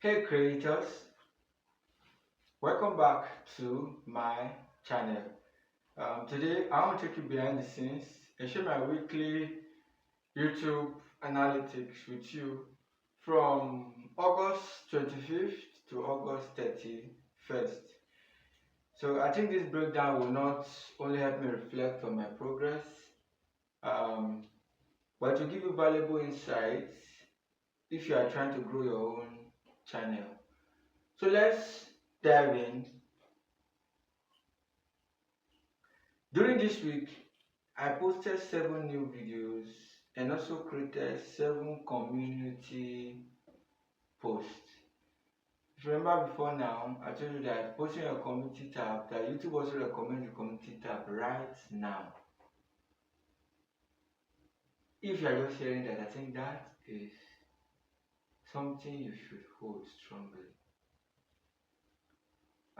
Hey creators, welcome back to my channel. Today I want to take you behind the scenes and share my weekly YouTube analytics with you from August 25th to August 31st. So I think this breakdown will not only help me reflect on my progress, um, but to give you valuable insights if you are trying to grow your own channel. So let's dive in. During this week, I posted 7 new videos and also created 7 community posts. If you remember before now, I told you that posting a community tab, that YouTube also recommends the community tab right now. If you are just hearing that, I think that is something you should hold strongly.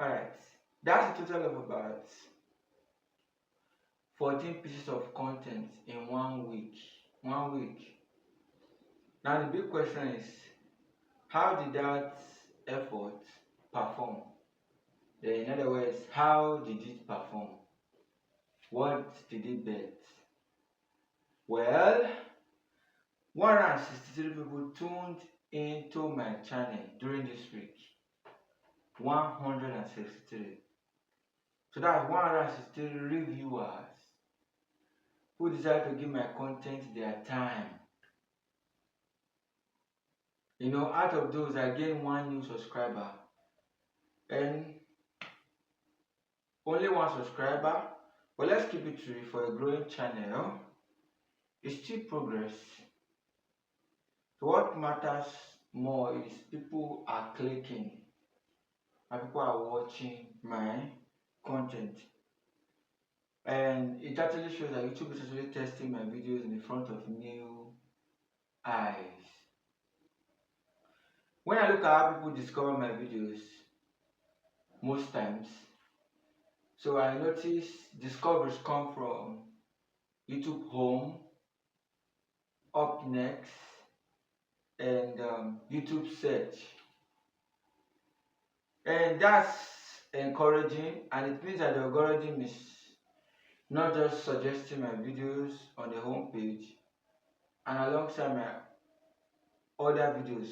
Alright, that's a total of about 14 pieces of content in 1 week. 1 week. Now the big question is, how did that effort perform? In other words, how did it perform? What did it bet? Well, 163 people tuned into my channel during this week. 163. So that's 163 reviewers who decided to give my content their time. Out of those, I gained 1 new subscriber and only 1 subscriber. But let's keep it real, for a growing channel, it's still progress. So what matters more is people are clicking and people are watching my content. And it actually shows that YouTube is actually testing my videos in front of new eyes. When I look at how people discover my videos, most times, so I notice discoveries come from YouTube Home, Up Next, and YouTube Search. And that's encouraging, and it means that the algorithm is not just suggesting my videos on the home page and alongside my other videos.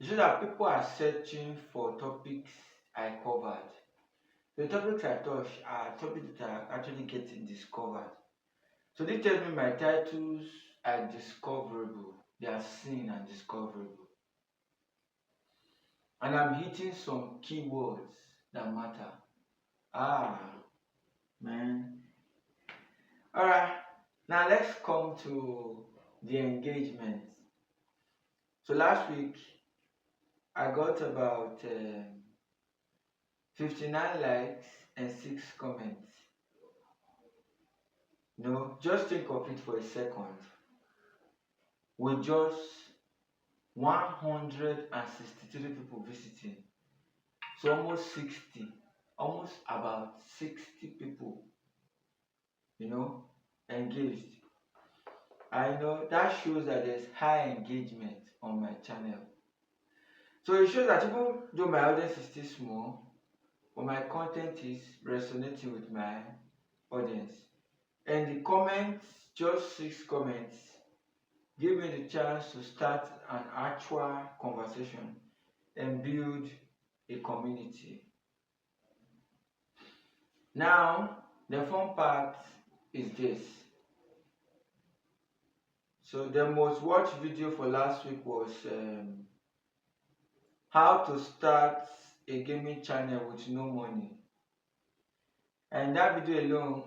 It shows that people are searching for topics I covered. The topics I touch are topics that are actually getting discovered. So this tells me my titles are discoverable. They are seen and discoverable. And I'm hitting some keywords that matter. Man. Alright, now let's come to the engagement. So last week, I got about 59 likes and 6 comments. Just think of it for a second. With just 163 people visiting, so almost about 60 people, engaged. I know that shows that there's high engagement on my channel. So it shows that even though my audience is still small, but my content is resonating with my audience. And the comments, just 6 comments, give me the chance to start an actual conversation and build a community. Now, the fun part is this. So the most watched video for last week was how to start a gaming channel with no money. And that video alone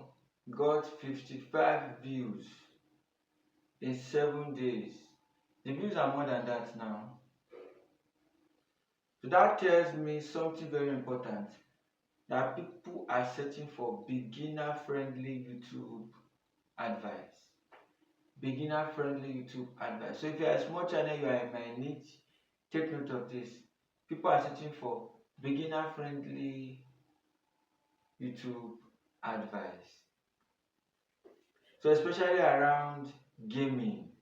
got 55 views in 7 days. The views are more than that now. So that tells me something very important, that people are searching for beginner-friendly YouTube advice. Beginner-friendly YouTube advice. So if you are a small channel, you are in my niche, take note of this. People are searching for beginner-friendly YouTube advice. So especially around gaming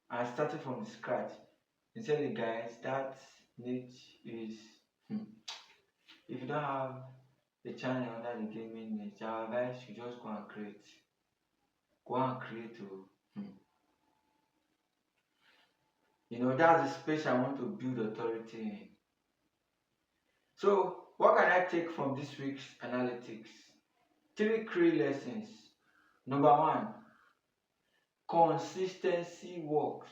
and starting from scratch. Sincerely, guys, that niche is if you don't have a channel under the gaming niche, our advice you just go and create. Go and create to that's the space I want to build authority in. So what can I take from this week's analytics? 3 key lessons. Number 1, consistency works.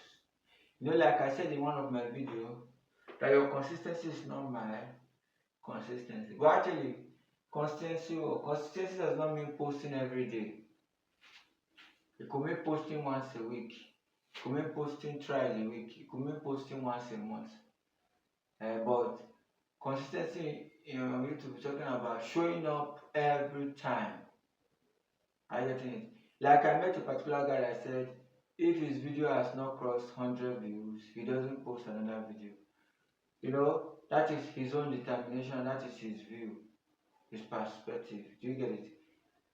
Like I said in one of my videos, that your consistency is not my consistency. But actually, consistency does not mean posting every day. It could mean posting once a week. It could mean posting twice a week. It could mean posting once a month. But consistency, on YouTube, we're talking about showing up every time. Are you getting it? Like I met a particular guy that said, if his video has not crossed 100 views, he doesn't post another video. That is his own determination, that is his view, his perspective. Do you get it?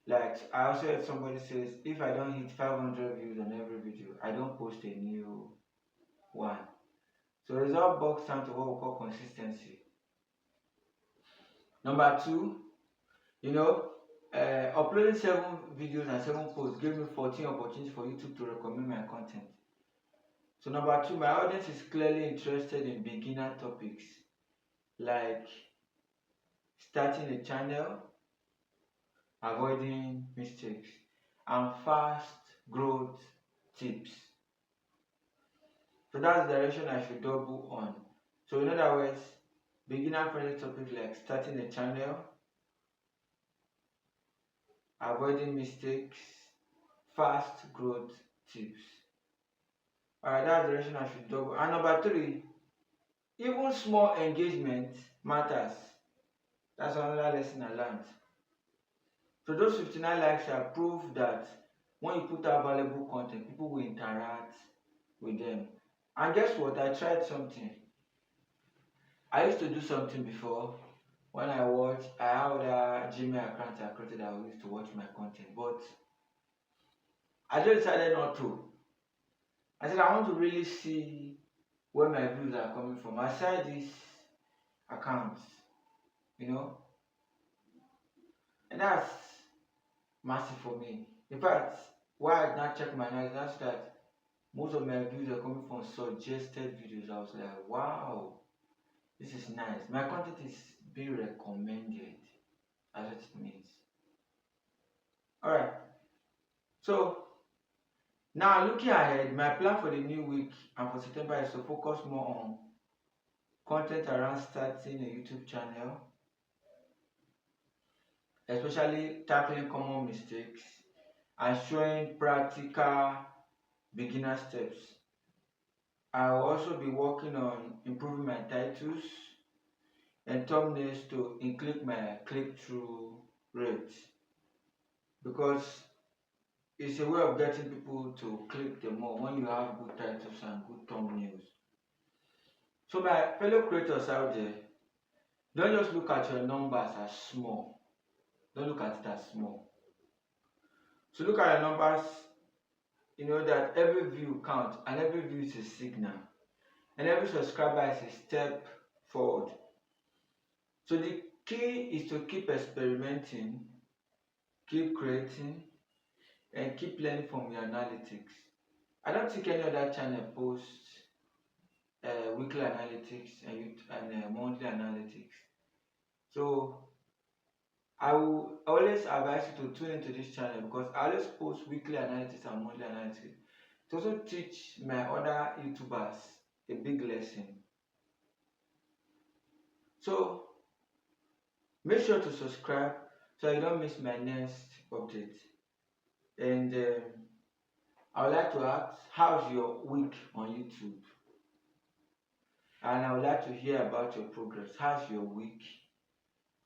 Like I also heard somebody says, if I don't hit 500 views on every video, I don't post a new one. So it's all boxed down to what we call consistency. Number 2, uploading 7 videos and 7 posts gave me 14 opportunities for YouTube to recommend my content. So number 2, my audience is clearly interested in beginner topics like starting a channel, avoiding mistakes, and fast growth tips. So that's the direction I should double on. So in other words, beginner friendly topics like starting a channel, avoiding mistakes, fast growth tips. Alright, that's the direction I should double. And number 3, even small engagement matters. That's another lesson I learned. So those 59 likes are proof that when you put out valuable content, people will interact with them. And guess what? I tried something. I used to do something before when I had a Gmail account I created that I used to watch my content, but I just decided not to. I said I want to really see where my views are coming from aside these accounts, and that's massive for me. In fact, why I now check my analysis, that most of my views are coming from suggested videos. I was like, wow, this is nice. My content is being recommended. That's what it means. Alright. So now looking ahead, my plan for the new week and for September is to focus more on content around starting a YouTube channel, especially tackling common mistakes and showing practical beginner steps. I will also be working on improving my titles and thumbnails to increase my click-through rate, because it's a way of getting people to click the more when you have good titles and good thumbnails. So my fellow creators out there, don't just look at your numbers as small. Don't look at it as small. So look at your numbers, that every view counts and every view is a signal. And every subscriber is a step forward. So the key is to keep experimenting, keep creating, and keep learning from your analytics. I don't think any other channel posts weekly analytics and monthly analytics. So I will always advise you to tune into this channel, because I always post weekly analytics and monthly analytics to also teach my other YouTubers a big lesson. So make sure to subscribe so you don't miss my next update. And I would like to ask, how's your week on YouTube? And I would like to hear about your progress. How's your week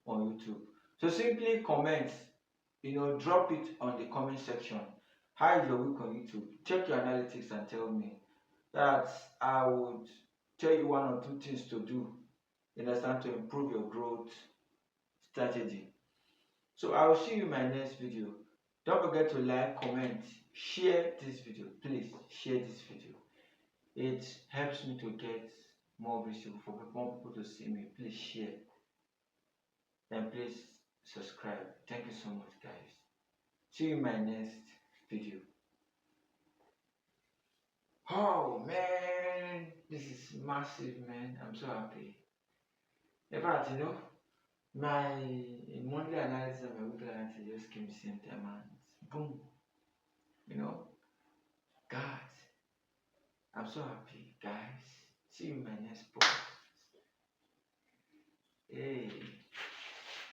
on YouTube? So simply comment, drop it on the comment section. How is your week on YouTube? Check your analytics and tell me. That I would tell you 1 or 2 things to do in order to improve your growth strategy. So I will see you in my next video. Don't forget to like, comment, share this video. Please share this video. It helps me to get more visible for more people to see me. Please share and please subscribe. Thank you so much, guys. See you in my next video. Oh man, this is massive, man. I'm so happy. In fact, my monthly analysis and my weekly analysis just came the same time, and boom, God, I'm so happy, guys. See you in my next post. Hey.